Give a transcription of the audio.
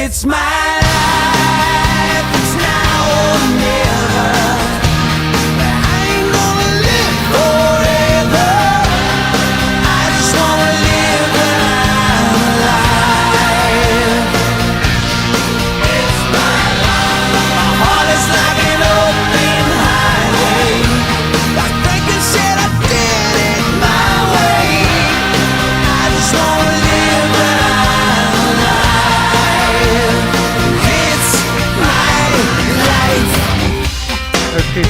It's my life, it's now or never. I ain't gonna live forever. I just wanna live when I'm alive. It's my life. My heart is like an open highway. Like Franklin said, I did it my way. I just wanna live when I'm alive. It's my life. Öptü,